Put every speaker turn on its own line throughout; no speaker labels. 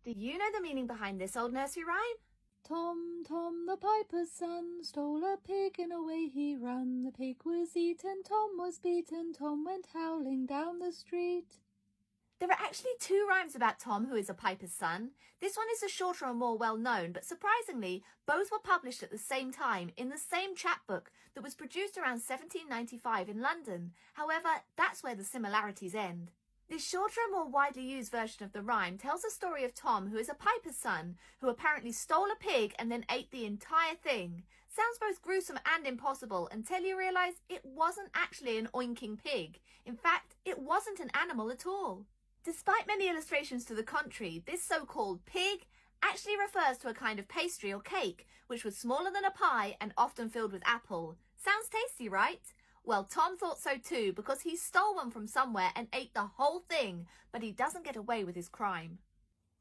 Do you know the meaning behind this old nursery rhyme?
Tom, Tom, the piper's son, stole a pig and away he ran. The pig was eaten, Tom was beaten, Tom went howling down the street.
There are actually two rhymes about Tom, who is a piper's son. This one is a shorter and more well-known, but surprisingly, both were published at the same time in the same chapbook that was produced around 1795 in London. However, that's where the similarities end. This shorter and more widely used version of the rhyme tells the story of Tom, who is a piper's son, who apparently stole a pig and then ate the entire thing. Sounds both gruesome and impossible until you realise it wasn't actually an oinking pig. In fact, it wasn't an animal at all. Despite many illustrations to the contrary, this so-called pig actually refers to a kind of pastry or cake, which was smaller than a pie and often filled with apple. Sounds tasty, right? Well, Tom thought so too, because he stole one from somewhere and ate the whole thing, but he doesn't get away with his crime.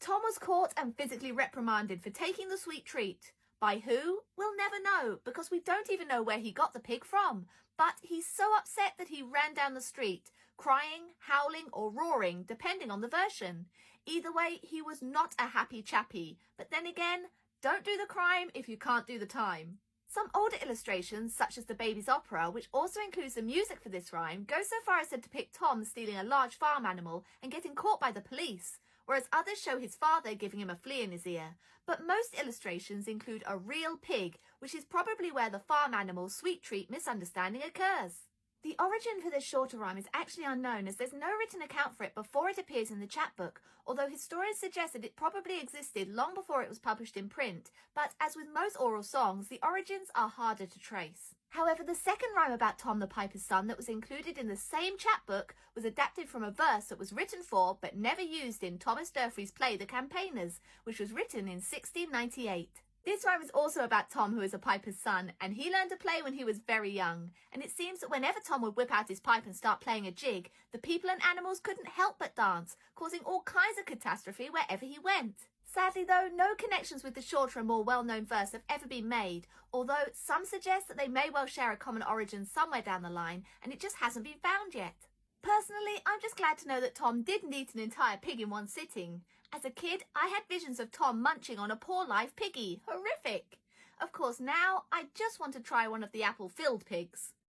Tom was caught and physically reprimanded for taking the sweet treat. By who? We'll never know, because we don't even know where he got the pig from. But he's so upset that he ran down the street, crying, howling, or roaring, depending on the version. Either way, he was not a happy chappy. But then again, don't do the crime if you can't do the time. Some older illustrations, such as the Baby's Opera, which also includes the music for this rhyme, go so far as to depict Tom stealing a large farm animal and getting caught by the police, whereas others show his father giving him a flea in his ear. But most illustrations include a real pig, which is probably where the farm animal's sweet treat misunderstanding occurs. The origin for this shorter rhyme is actually unknown, as there's no written account for it before it appears in the chapbook, although historians suggest that it probably existed long before it was published in print. But as with most oral songs, the origins are harder to trace. However, the second rhyme about Tom the Piper's son that was included in the same chapbook was adapted from a verse that was written for but never used in Thomas Durfey's play The Campaigners, which was written in 1698. This rhyme is also about Tom, who is a piper's son, and he learned to play when he was very young. And it seems that whenever Tom would whip out his pipe and start playing a jig, the people and animals couldn't help but dance, causing all kinds of catastrophe wherever he went. Sadly though, no connections with the shorter and more well-known verse have ever been made, although some suggest that they may well share a common origin somewhere down the line, and it just hasn't been found yet. Personally, I'm just glad to know that Tom didn't eat an entire pig in one sitting. As a kid, I had visions of Tom munching on a poor live piggy. Horrific! Of course, now I just want to try one of the apple-filled pigs.